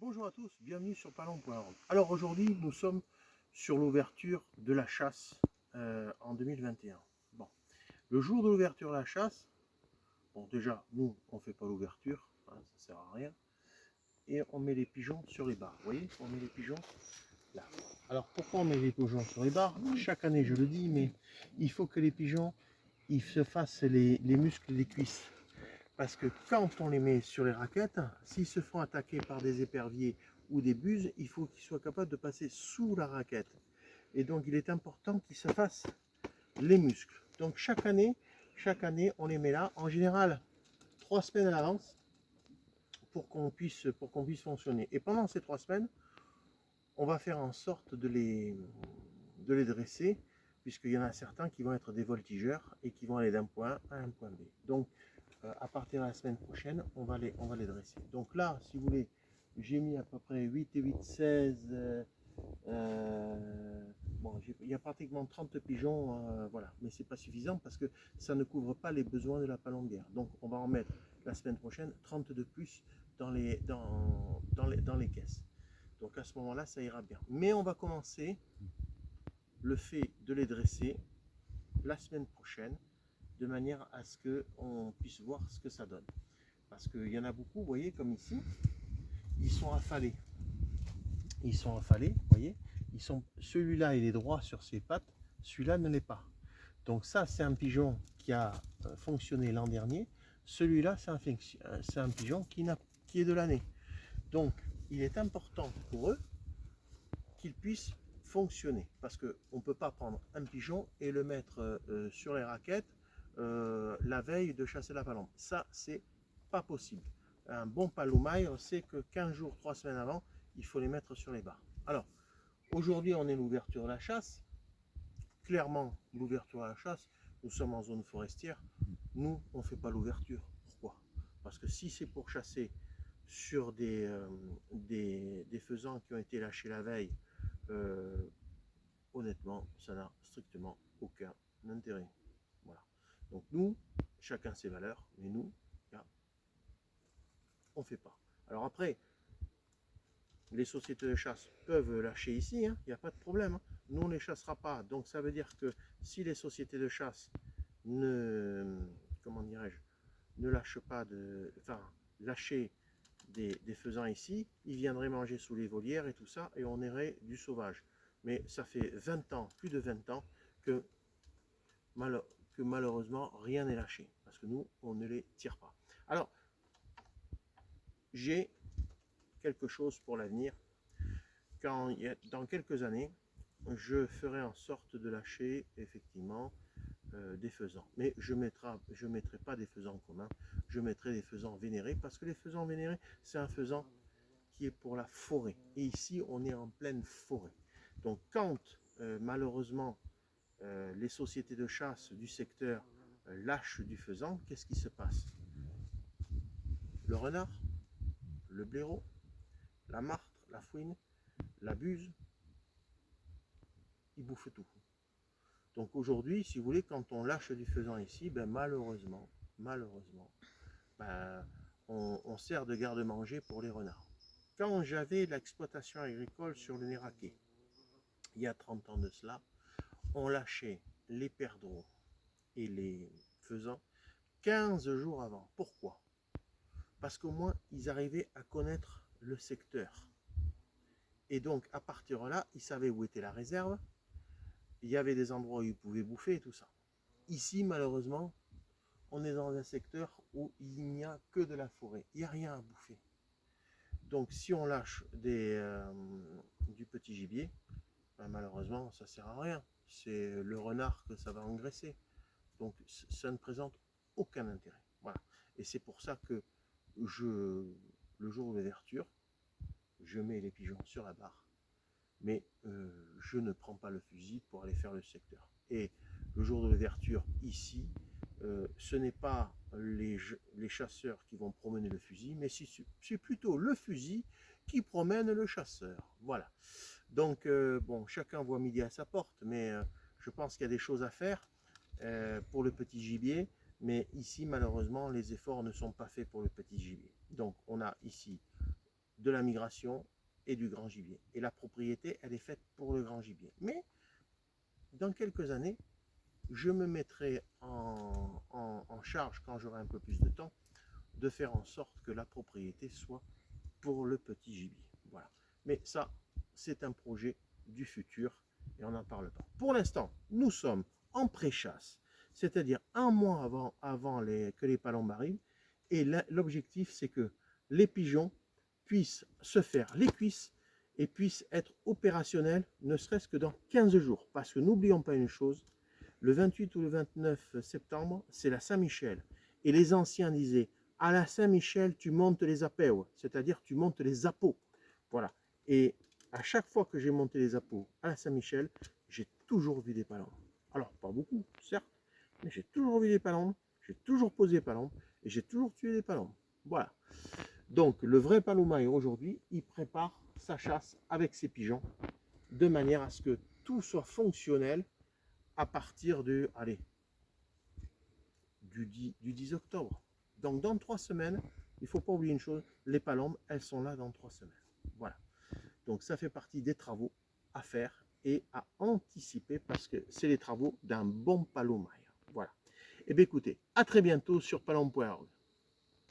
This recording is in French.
Bonjour à tous, bienvenue sur Parlons.org. Alors aujourd'hui, nous sommes sur l'ouverture de la chasse en 2021. Bon, le jour de l'ouverture de la chasse, bon déjà, nous, on ne fait pas l'ouverture, hein, ça sert à rien, et on met les pigeons sur les barres. Vous voyez, on met les pigeons là. Alors pourquoi on met les pigeons sur les barres? Chaque année, je le dis, mais il faut que les pigeons, ils se fassent les muscles des cuisses. Parce que quand on les met sur les raquettes, s'ils se font attaquer par des éperviers ou des buses, il faut qu'ils soient capables de passer sous la raquette. Et donc il est important qu'ils se fassent les muscles. Donc chaque année, on les met là, en général 3 semaines à l'avance, pour qu'on puisse fonctionner. Et pendant ces 3 semaines, on va faire en sorte de les dresser, puisqu'il y en a certains qui vont être des voltigeurs et qui vont aller d'un point A à un point B. Donc à partir de la semaine prochaine, on va les dresser. Donc là, si vous voulez, j'ai mis à peu près 8 et 8, 16. Bon, il y a pratiquement 30 pigeons, voilà. Mais c'est pas suffisant parce que ça ne couvre pas les besoins de la palombière. Donc on va en mettre la semaine prochaine 30 de plus dans les caisses. Donc à ce moment-là, ça ira bien. Mais on va commencer le fait de les dresser la semaine prochaine, de manière à ce qu'on puisse voir ce que ça donne. Parce qu'il y en a beaucoup, vous voyez, comme ici, ils sont affalés. Ils sont affalés, vous voyez. Celui-là, il est droit sur ses pattes, celui-là ne l'est pas. Donc ça, c'est un pigeon qui a fonctionné l'an dernier. Celui-là, c'est un pigeon qui est de l'année. Donc, il est important pour eux qu'ils puissent fonctionner. Parce qu'on ne peut pas prendre un pigeon et le mettre sur les raquettes la veille de chasser la palombe. Ça, c'est pas possible. Un bon paloumaille, on sait que 15 jours, 3 semaines avant, il faut les mettre sur les barres. Alors, aujourd'hui, on est l'ouverture de la chasse. Clairement, l'ouverture de la chasse, nous sommes en zone forestière. Nous, on ne fait pas l'ouverture. Pourquoi? Parce que si c'est pour chasser sur des faisans qui ont été lâchés la veille, honnêtement, ça n'a strictement aucun intérêt. Voilà. Donc nous, chacun ses valeurs, mais nous, on ne fait pas. Alors après, les sociétés de chasse peuvent lâcher ici, il n'y a pas de problème. Nous, on ne les chassera pas. Donc ça veut dire que si les sociétés de chasse ne lâchent pas lâcher des faisans ici, ils viendraient manger sous les volières et tout ça, et on irait du sauvage. Mais ça fait 20 ans, plus de 20 ans, que malheureusement rien n'est lâché, parce que nous, on ne les tire pas. Alors, j'ai quelque chose pour l'avenir. Dans quelques années, je ferai en sorte de lâcher effectivement des faisans. Mais je ne mettrai pas des faisans communs, je mettrai des faisans vénérés, parce que les faisans vénérés, c'est un faisan qui est pour la forêt. Et ici, on est en pleine forêt. Donc quand malheureusement les sociétés de chasse du secteur lâchent du faisan, qu'est-ce qui se passe? Le renard, le blaireau, la martre, la fouine, la buse, ils bouffent tout. Donc aujourd'hui, si vous voulez, quand on lâche du faisan ici, ben malheureusement, ben, on sert de garde-manger pour les renards. Quand j'avais l'exploitation agricole sur le Néraquet, il y a 30 ans de cela, on lâchait les perdreaux et les faisans 15 jours avant. Pourquoi? Parce qu'au moins, ils arrivaient à connaître le secteur. Et donc, à partir de là, ils savaient où était la réserve. Il y avait des endroits où ils pouvaient bouffer et tout ça. Ici, malheureusement, on est dans un secteur où il n'y a que de la forêt. Il n'y a rien à bouffer. Donc, si on lâche du petit gibier, ben, malheureusement, ça ne sert à rien. C'est le renard que ça va engraisser. Donc, ça ne présente aucun intérêt. Voilà. Et c'est pour ça que le jour de l'ouverture, je mets les pigeons sur la barre, mais je ne prends pas le fusil pour aller faire le secteur. Et le jour de l'ouverture, ici, ce n'est pas les chasseurs qui vont promener le fusil, mais c'est plutôt le fusil qui promène le chasseur. Voilà. Donc, bon, chacun voit midi à sa porte, mais je pense qu'il y a des choses à faire pour le petit gibier. Mais ici, malheureusement, les efforts ne sont pas faits pour le petit gibier. Donc, on a ici de la migration et du grand gibier. Et la propriété, elle est faite pour le grand gibier. Mais dans quelques années, je me mettrai en charge, quand j'aurai un peu plus de temps, de faire en sorte que la propriété soit pour le petit gibier. Voilà. Mais ça, c'est un projet du futur et on n'en parle pas. Pour l'instant, nous sommes en pré-chasse, c'est-à-dire un mois avant que les palombes arrivent. Et l'objectif, c'est que les pigeons puissent se faire les cuisses et puissent être opérationnels, ne serait-ce que dans 15 jours. Parce que n'oublions pas une chose, le 28 ou le 29 septembre, c'est la Saint-Michel. Et les anciens disaient, à la Saint-Michel, tu montes les apéos, c'est-à-dire tu montes les apôts. Voilà. Et à chaque fois que j'ai monté les apôts à la Saint-Michel, j'ai toujours vu des palombes. Alors, pas beaucoup, certes, mais j'ai toujours vu des palombes, j'ai toujours posé des palombes et j'ai toujours tué des palombes. Voilà. Donc, le vrai palomaille aujourd'hui, il prépare sa chasse avec ses pigeons de manière à ce que tout soit fonctionnel à partir du 10 octobre. Donc, dans 3 semaines, il ne faut pas oublier une chose, les palombes, elles sont là dans 3 semaines. Voilà. Donc, ça fait partie des travaux à faire et à anticiper parce que c'est les travaux d'un bon palomaille. Voilà. Et bien écoutez, à très bientôt sur palombe.org.